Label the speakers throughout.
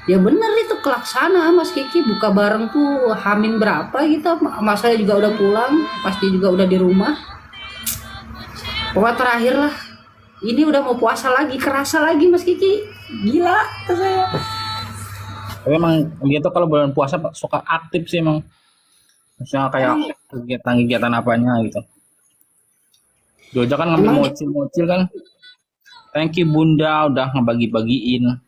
Speaker 1: Ya bener itu kelaksana Mas Kiki, buka bareng tuh Hamin berapa gitu, masanya juga udah pulang, pasti juga udah di rumah. Pokoknya terakhir lah, ini udah mau puasa lagi, kerasa lagi Mas Kiki, gila saya.
Speaker 2: Tapi emang dia tuh kalau bulan puasa suka aktif sih emang. Misalnya kayak
Speaker 1: Emang
Speaker 2: kegiatan-kegiatan apanya gitu. Doja kan ngambil
Speaker 1: emang
Speaker 2: mocil-mocil kan. Thank you Bunda udah ngebagi-bagiin.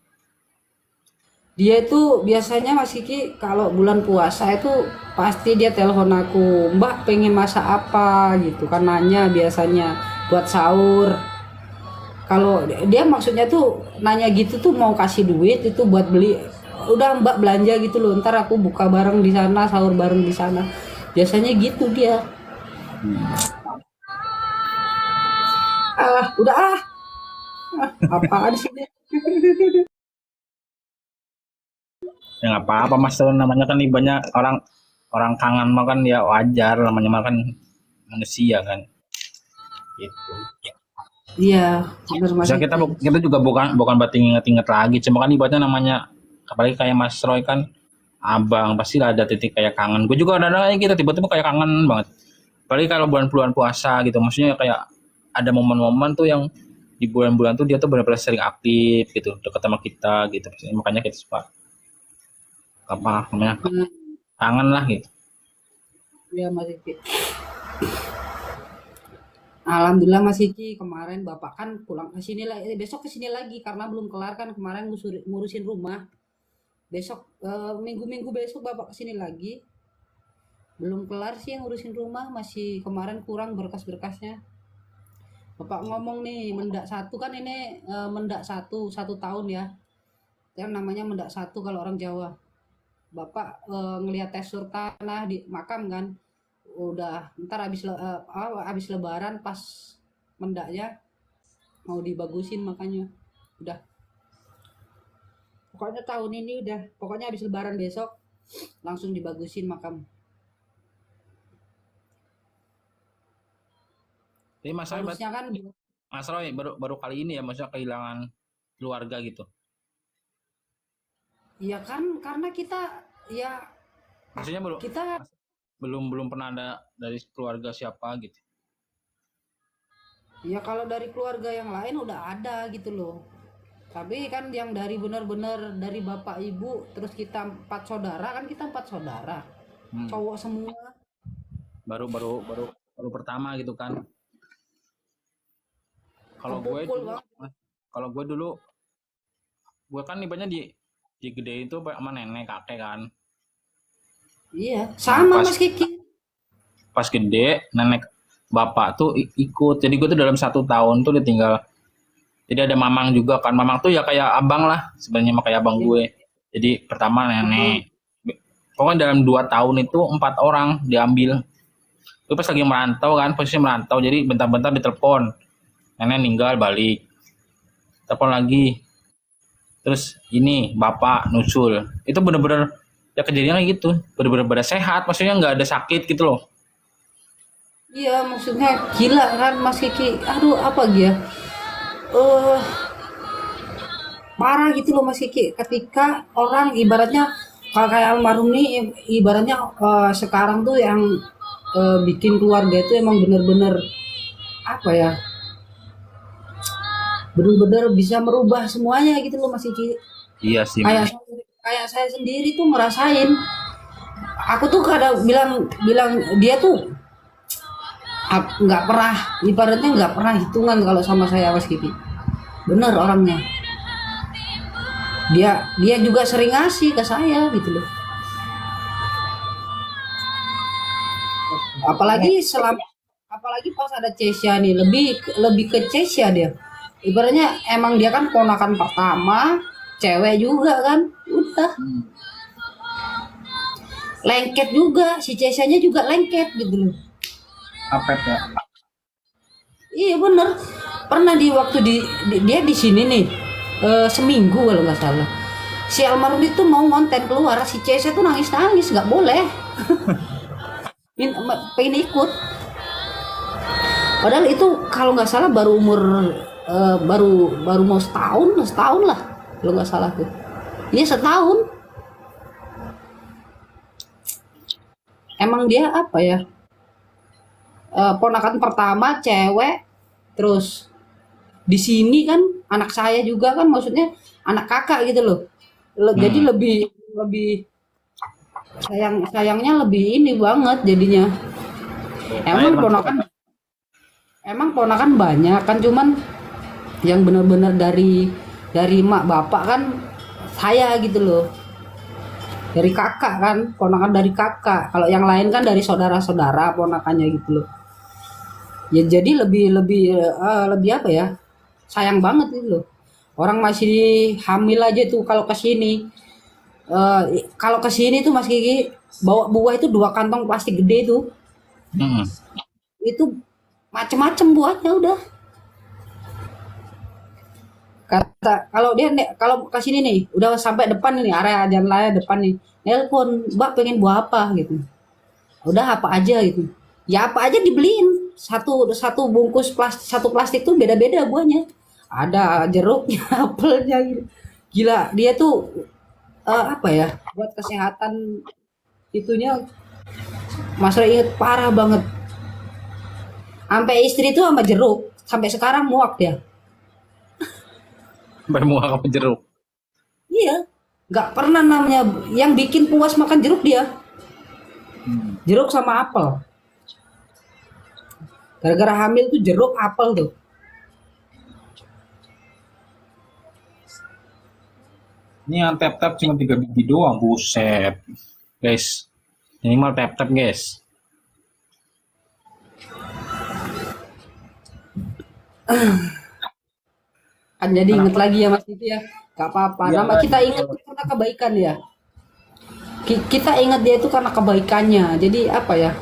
Speaker 1: dia itu biasanya Mas Kiki kalau bulan puasa itu pasti dia telepon aku, Mbak pengen masak apa gitu kan, nanya biasanya buat sahur. Kalau dia maksudnya tuh nanya gitu tuh mau kasih duit itu buat beli, udah Mbak belanja gitu loh, ntar aku buka bareng di sana, sahur bareng di sana, biasanya gitu dia. Udah apaan sih dia.
Speaker 2: Ya nggak apa-apa Mas, namanya kan ibanya orang orang kangen mah kan ya wajar, namanya mah kan manusia kan. Gitu.
Speaker 1: Iya bener Mas
Speaker 2: Bisa kita
Speaker 1: Kiki.
Speaker 2: kita juga bukan bukan berarti inget-inget lagi, cuma kan ibaratnya namanya apalagi kayak Mas Roy kan abang pasti ada titik kayak kangen. Gue juga ada kayak kita tiba-tiba kayak kangen banget. Apalagi kalau bulan-bulan puasa gitu, maksudnya kayak ada momen-momen tuh yang di bulan-bulan tuh dia tuh benar-benar sering aktif gitu, dekat sama kita gitu. Makanya kita suka apa namanya
Speaker 1: Hmm,
Speaker 2: kangen lah gitu.
Speaker 1: iya Mas Kiki. Alhamdulillah Mas Kiki, kemarin Bapak kan pulang ke sini lagi, besok ke sini lagi karena belum kelar kan kemarin ngurusin rumah. Besok minggu-minggu besok Bapak ke sini lagi. Belum kelar sih yang ngurusin rumah, masih kemarin kurang berkas-berkasnya. Bapak ngomong nih, mendak satu kan ini mendak satu tahun ya. Yang namanya mendak satu kalau orang Jawa. Bapak ngelihat tekstur tanah di makam kan, udah ntar habis lebaran pas mendaknya mau dibagusin makanya udah, pokoknya tahun ini udah, pokoknya habis lebaran besok langsung dibagusin makam.
Speaker 2: Jadi Mas Roy,
Speaker 1: Harusnya kan
Speaker 2: Mas Roy baru baru kali ini ya maksudnya kehilangan keluarga gitu.
Speaker 1: ya kan karena kita ya
Speaker 2: Maksudnya belum
Speaker 1: kita
Speaker 2: belum belum pernah ada dari keluarga siapa gitu.
Speaker 1: ya kalau dari keluarga yang lain udah ada gitu loh, tapi kan yang dari benar-benar dari bapak ibu terus kita empat saudara, kan kita empat saudara
Speaker 2: Hmm.
Speaker 1: cowok semua.
Speaker 2: Baru pertama gitu kan. Kalau gue
Speaker 1: Kepukul
Speaker 2: dulu,
Speaker 1: banget.
Speaker 2: kalau gue dulu, gue kan ibaratnya di gede itu sama nenek kakek kan.
Speaker 1: Iya
Speaker 2: Nah
Speaker 1: sama Mas Kiki.
Speaker 2: pas gede nenek bapak tuh ikut. Jadi gue tuh dalam 1 tahun tuh ditinggal. Jadi ada mamang juga kan. Mamang tuh ya kayak abang lah sebenarnya mah kayak abang
Speaker 1: Ya.
Speaker 2: gue. Jadi pertama
Speaker 1: Heeh.
Speaker 2: nenek. Pokoknya dalam 2 tahun itu 4 orang diambil. Gue pas lagi merantau kan, posisi merantau. Jadi bentar-bentar ditelepon. Nenek meninggal balik. Telepon lagi. Terus ini bapak nusul. Itu bener-bener ya kejadian kayak gitu. Bener-bener pada sehat. Maksudnya nggak ada sakit gitu loh.
Speaker 1: Iya maksudnya gila kan Mas Kiki, aduh apa dia eh parah gitu loh Mas Kiki, ketika orang ibaratnya kalau kayak almarhum nih ibaratnya sekarang tuh yang bikin keluarga itu emang bener-bener apa ya, bener-bener bisa merubah semuanya gitu loh Mas Kiki.
Speaker 2: Iya sih.
Speaker 1: Kayak saya sendiri tuh ngerasain, aku tuh kadang bilang bilang dia tuh nggak pernah, ibaratnya nggak pernah hitungan kalau sama saya Mas Kiki, bener orangnya. Dia juga sering ngasih ke saya gitu loh, apalagi apalagi pas ada Cesia nih, lebih lebih ke Cesia dia, ibaratnya emang dia kan ponakan pertama cewek juga kan, udah lengket juga si Cesianya, juga lengket gitu loh.
Speaker 2: Apet ya.
Speaker 1: Iya bener, pernah di waktu dia di sini nih seminggu kalau nggak salah, si almarhum itu mau ngonten keluar, si Cesia tuh nangis nangis nggak boleh. Pengen ikut, padahal itu kalau nggak salah baru umur baru baru mau setahun lah kalau nggak salah tuh. Iya setahun. Emang dia apa ya? Ponakan pertama cewek, terus di sini kan anak saya juga kan, maksudnya anak kakak gitu loh. Jadi
Speaker 2: Hmm.
Speaker 1: lebih lebih sayangnya lebih ini banget jadinya.
Speaker 2: Saya
Speaker 1: Emang
Speaker 2: termasuk
Speaker 1: ponakan emang ponakan banyak kan, cuman yang benar-benar dari mak bapak kan saya gitu loh. Dari kakak kan, ponakan dari kakak. Kalau yang lain kan dari saudara-saudara ponakannya gitu loh. Ya jadi lebih lebih lebih apa ya? Sayang banget itu loh. Orang masih hamil aja tuh kalau ke sini. Kalau ke sini tuh Mas Kiki bawa buah itu 2 kantong plastik gede tuh.
Speaker 2: hmm.
Speaker 1: Itu macem-macem buahnya udah. Kata kalau dia kalau ke sini nih, udah sampai depan nih area jalan raya depan nih. Nelpon, "Mbak pengen buah apa?" gitu. Udah apa aja gitu. Ya apa aja dibeliin. Satu satu bungkus plastik, satu plastik tuh beda-beda buahnya. Ada jeruknya, apelnya gitu. Gila, dia tuh apa ya? Buat kesehatan itunya Mas Roy inget parah banget. Sampai istri tuh sama jeruk, sampai sekarang muak dia.
Speaker 2: Sampai muak apa jeruk.
Speaker 1: Iya, nggak pernah namanya yang bikin puas makan jeruk dia.
Speaker 2: Hmm.
Speaker 1: Jeruk sama apel. Gara-gara hamil tuh jeruk, apel tuh.
Speaker 2: Ini yang tap-tap cuma 3 biji doang, buset. Guys, minimal tap-tap guys.
Speaker 1: Kan jadi inget
Speaker 2: Kenapa?
Speaker 1: lagi ya Mas itu ya. Gak apa-apa.
Speaker 2: Iya
Speaker 1: Nama
Speaker 2: lah,
Speaker 1: kita inget itu karena kebaikan ya. Kita ingat dia itu karena kebaikannya. Jadi apa ya?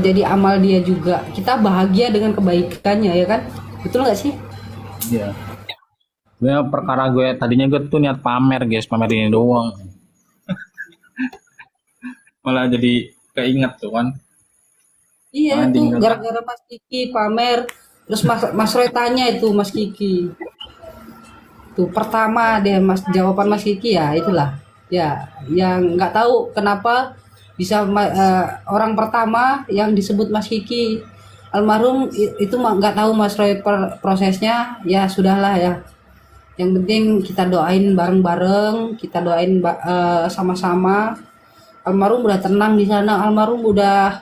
Speaker 1: Jadi amal dia juga. Kita bahagia dengan kebaikannya ya kan? Betul nggak sih?
Speaker 2: iya. Gue perkara gue tadinya gue tuh niat pamer guys, pamer ini doang. Malah jadi keinget tuh kan.
Speaker 1: Iya
Speaker 2: Malah
Speaker 1: tuh
Speaker 2: diingat.
Speaker 1: gara-gara Mas Kiki pamer. Terus Mas Roy tanya itu Mas Kiki. Tuh pertama deh Mas jawaban Mas Kiki ya itulah. Ya, yang nggak tahu kenapa bisa orang pertama yang disebut Mas Kiki almarhum itu nggak tahu Mas Roy prosesnya ya sudahlah ya. Yang penting kita doain bareng-bareng, kita doain sama-sama. Almarhum udah tenang di sana, almarhum udah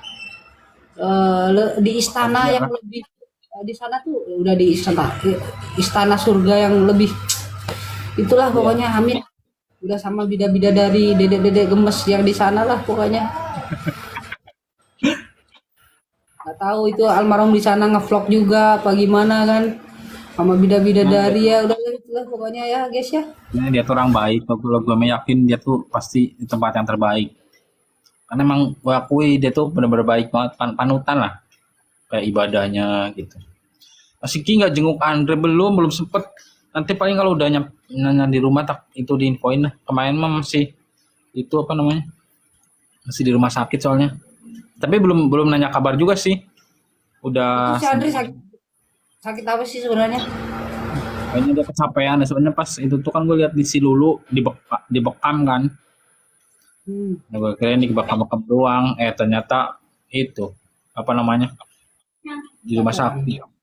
Speaker 1: di istana
Speaker 2: Bahagia
Speaker 1: yang
Speaker 2: lah.
Speaker 1: lebih di sana tuh udah di istana surga yang lebih itulah
Speaker 2: Iya.
Speaker 1: pokoknya amin. Udah sama bida-bidadari, dedek-dedek gemes yang di sana lah pokoknya. Nggak tahu itu almarhum di sana ngevlog juga apa gimana kan. Sama
Speaker 2: Nah, dia
Speaker 1: bida-bidadari
Speaker 2: tuh,
Speaker 1: ya udah itulah pokoknya ya guys ya.
Speaker 2: dia tuh orang baik. Gue meyakin dia tuh pasti di tempat yang terbaik. Karena emang gue akui dia tuh bener-bener baik banget, panutan lah. Kayak ibadahnya gitu. Masih Ki nggak jenguk Andre belum sempet. Nanti paling kalau udah nanya di rumah tak itu diinfoin lah. Kemarin mah masih itu apa namanya? Masih di rumah sakit soalnya. Tapi belum belum nanya kabar juga sih.
Speaker 1: Itu
Speaker 2: Udah
Speaker 1: si Andri sakit apa sih sebenarnya?
Speaker 2: kayaknya dia kecapean ya. Sebenarnya pas itu tuh kan gue lihat di Silulu dibekam kan.
Speaker 1: Hmm.
Speaker 2: Nah, gue kira ini bekam-bekam doang. Ternyata itu apa namanya di rumah
Speaker 1: Capean.
Speaker 2: sakit.